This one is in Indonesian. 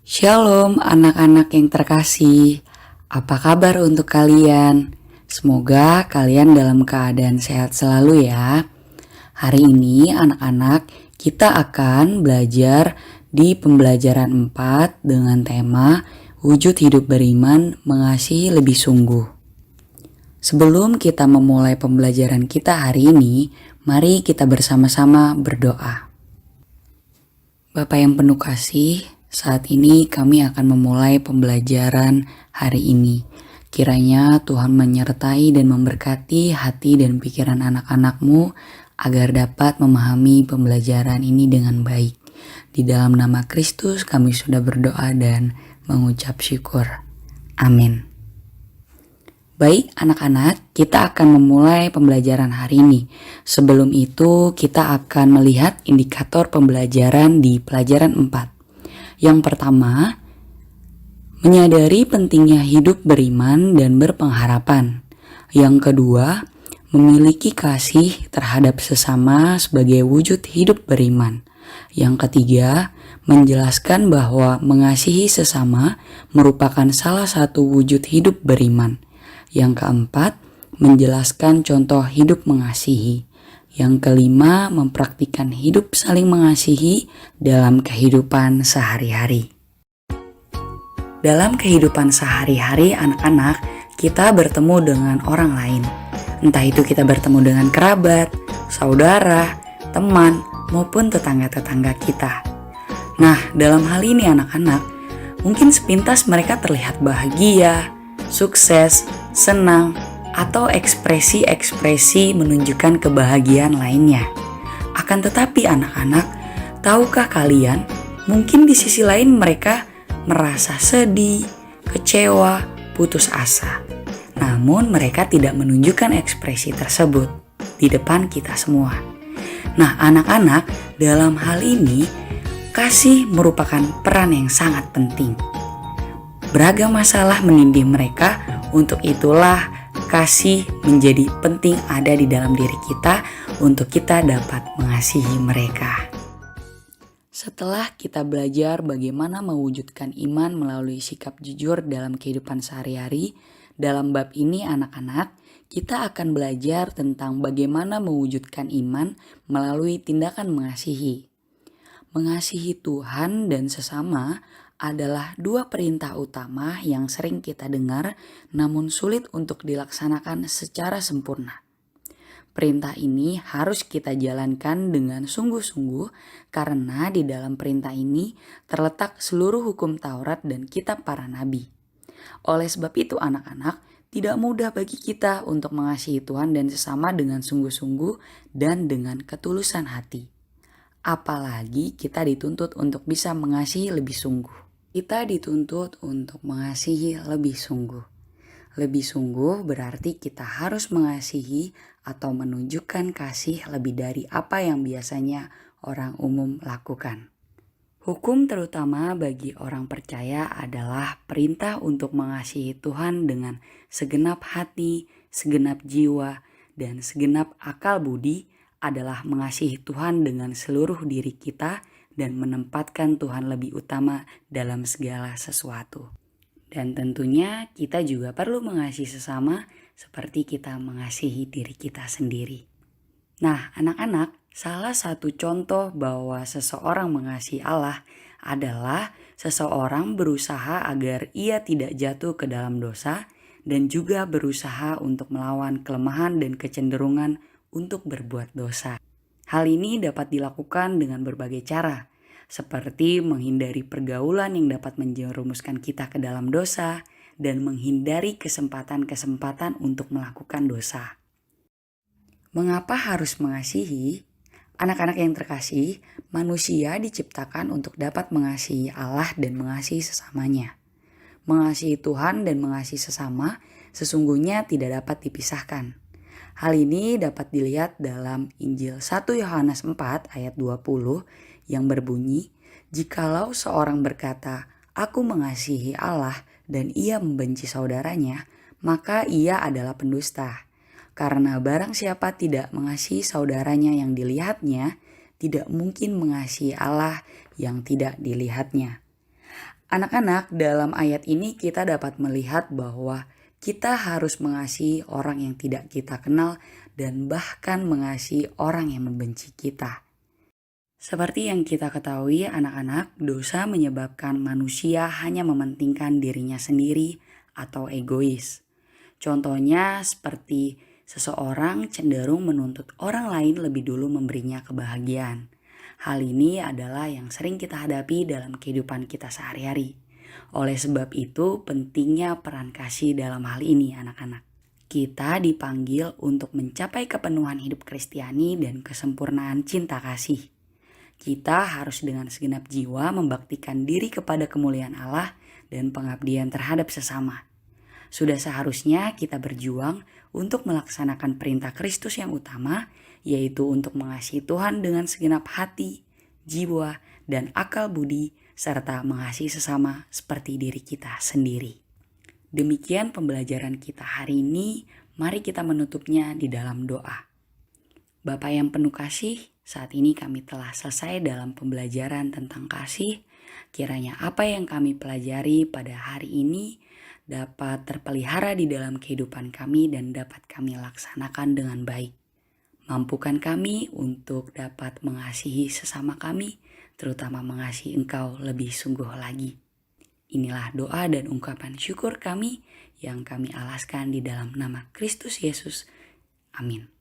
Shalom anak-anak yang terkasih, apa kabar untuk kalian? Semoga kalian dalam keadaan sehat selalu ya. Hari ini anak-anak kita akan belajar di pembelajaran 4 dengan tema Wujud Hidup Beriman Mengasihi Lebih Sungguh. Sebelum kita memulai pembelajaran kita hari ini, mari kita bersama-sama berdoa. Bapak yang penuh kasih, saat ini kami akan memulai pembelajaran hari ini. Kiranya Tuhan menyertai dan memberkati hati dan pikiran anak-anak-Mu agar dapat memahami pembelajaran ini dengan baik. Di dalam nama Kristus kami sudah berdoa dan mengucap syukur. Amin. Baik anak-anak, kita akan memulai pembelajaran hari ini. Sebelum itu kita akan melihat indikator pembelajaran di pelajaran 4. Yang pertama, menyadari pentingnya hidup beriman dan berpengharapan. Yang kedua, memiliki kasih terhadap sesama sebagai wujud hidup beriman. Yang ketiga, menjelaskan bahwa mengasihi sesama merupakan salah satu wujud hidup beriman. Yang keempat, menjelaskan contoh hidup mengasihi. Yang kelima, mempraktikkan hidup saling mengasihi dalam kehidupan sehari-hari. Dalam kehidupan sehari-hari anak-anak, kita bertemu dengan orang lain. Entah itu kita bertemu dengan kerabat, saudara, teman, maupun tetangga-tetangga kita. Nah, dalam hal ini anak-anak, mungkin sepintas mereka terlihat bahagia, sukses, senang, atau ekspresi-ekspresi menunjukkan kebahagiaan lainnya. Akan tetapi anak-anak, tahukah kalian, mungkin di sisi lain mereka merasa sedih, kecewa, putus asa. Namun mereka tidak menunjukkan ekspresi tersebut di depan kita semua. Nah anak-anak, dalam hal ini, kasih merupakan peran yang sangat penting. Beragam masalah menindih mereka, untuk itulah kasih menjadi penting ada di dalam diri kita untuk kita dapat mengasihi mereka. Setelah kita belajar bagaimana mewujudkan iman melalui sikap jujur dalam kehidupan sehari-hari, dalam bab ini anak-anak, kita akan belajar tentang bagaimana mewujudkan iman melalui tindakan mengasihi. Mengasihi Tuhan dan sesama adalah dua perintah utama yang sering kita dengar namun sulit untuk dilaksanakan secara sempurna. Perintah ini harus kita jalankan dengan sungguh-sungguh karena di dalam perintah ini terletak seluruh hukum Taurat dan kitab para nabi. Oleh sebab itu anak-anak, tidak mudah bagi kita untuk mengasihi Tuhan dan sesama dengan sungguh-sungguh dan dengan ketulusan hati. Apalagi kita dituntut untuk bisa mengasihi lebih sungguh. Kita dituntut untuk mengasihi lebih sungguh. Lebih sungguh berarti kita harus mengasihi atau menunjukkan kasih lebih dari apa yang biasanya orang umum lakukan. Hukum terutama bagi orang percaya adalah perintah untuk mengasihi Tuhan dengan segenap hati, segenap jiwa, dan segenap akal budi adalah mengasihi Tuhan dengan seluruh diri kita dan menempatkan Tuhan lebih utama dalam segala sesuatu. Dan tentunya kita juga perlu mengasihi sesama seperti kita mengasihi diri kita sendiri. Nah anak-anak, salah satu contoh bahwa seseorang mengasihi Allah adalah seseorang berusaha agar ia tidak jatuh ke dalam dosa dan juga berusaha untuk melawan kelemahan dan kecenderungan untuk berbuat dosa. Hal ini dapat dilakukan dengan berbagai cara, seperti menghindari pergaulan yang dapat menjerumuskan kita ke dalam dosa dan menghindari kesempatan-kesempatan untuk melakukan dosa. Mengapa harus mengasihi? Anak-anak yang terkasih, manusia diciptakan untuk dapat mengasihi Allah dan mengasihi sesamanya. Mengasihi Tuhan dan mengasihi sesama sesungguhnya tidak dapat dipisahkan. Hal ini dapat dilihat dalam Injil 1 Yohanes 4 ayat 20 yang berbunyi, "Jikalau seorang berkata, 'Aku mengasihi Allah,' dan ia membenci saudaranya, maka ia adalah pendusta. Karena barang siapa tidak mengasihi saudaranya yang dilihatnya, tidak mungkin mengasihi Allah yang tidak dilihatnya." Anak-anak, dalam ayat ini kita dapat melihat bahwa kita harus mengasihi orang yang tidak kita kenal dan bahkan mengasihi orang yang membenci kita. Seperti yang kita ketahui anak-anak, dosa menyebabkan manusia hanya mementingkan dirinya sendiri atau egois. Contohnya seperti seseorang cenderung menuntut orang lain lebih dulu memberinya kebahagiaan. Hal ini adalah yang sering kita hadapi dalam kehidupan kita sehari-hari. Oleh sebab itu pentingnya peran kasih dalam hal ini anak-anak. Kita dipanggil untuk mencapai kepenuhan hidup Kristiani dan kesempurnaan cinta kasih. Kita harus dengan segenap jiwa membaktikan diri kepada kemuliaan Allah dan pengabdian terhadap sesama. Sudah seharusnya kita berjuang untuk melaksanakan perintah Kristus yang utama, yaitu untuk mengasihi Tuhan dengan segenap hati, jiwa, dan akal budi, serta mengasihi sesama seperti diri kita sendiri. Demikian pembelajaran kita hari ini, mari kita menutupnya di dalam doa. Bapa yang penuh kasih, saat ini kami telah selesai dalam pembelajaran tentang kasih. Kiranya apa yang kami pelajari pada hari ini dapat terpelihara di dalam kehidupan kami dan dapat kami laksanakan dengan baik. Mampukan kami untuk dapat mengasihi sesama kami, terutama mengasihi Engkau lebih sungguh lagi. Inilah doa dan ungkapan syukur kami yang kami alaskan di dalam nama Kristus Yesus. Amin.